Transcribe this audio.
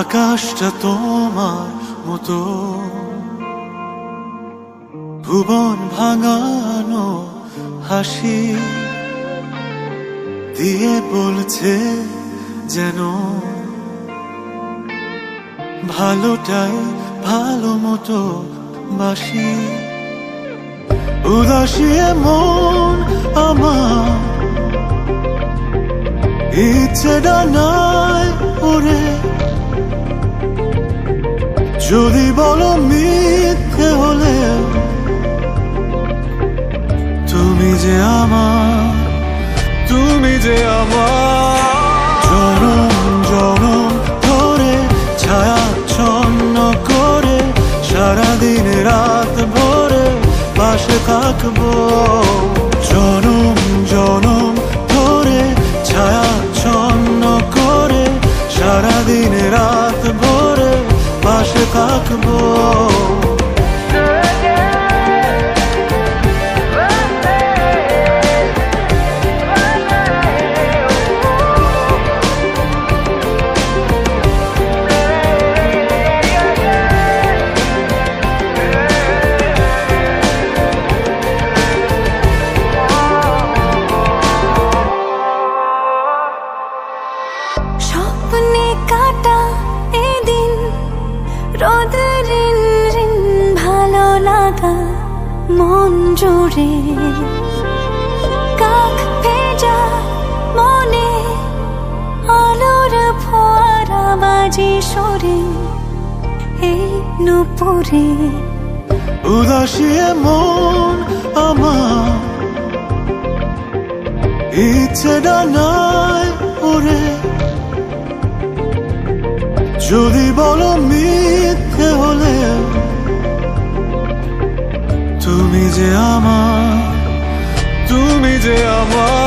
আকাশটা তোমার মতো, ভুবন ভাঙানো হাসি দিয়ে বলছে যেন ভালোটাই ভালো মতো বাসি। উদাসী মন আমার ইচ্ছে ডানায় ওরে, যদি বলো মিথ্যে হলে তুমি যে আমার, তুমি যে আমার। জনম জনম ধরে ছায়াচ্ছন্ন করে সারাদিন রাত ভরে পাশে থাকবো। জনম জনম ধরে ছায়াচ্ছন্ন করে সারাদিন রাত ভরে পাশে থাকবো। স্বপ্নে কাটা এদিন রোদে রিন রিন ভালো লাগা মন জুড়ে, কাক ভেজা মনে আলোর ফোয়ারা বাজি সরে এই নুপুরে। উদাসী মন আমার ইচ্ছে ডানায় ওরে, যদি বলো মিথ্যে হলে তুমি যে আমার, তুমি যে আমার।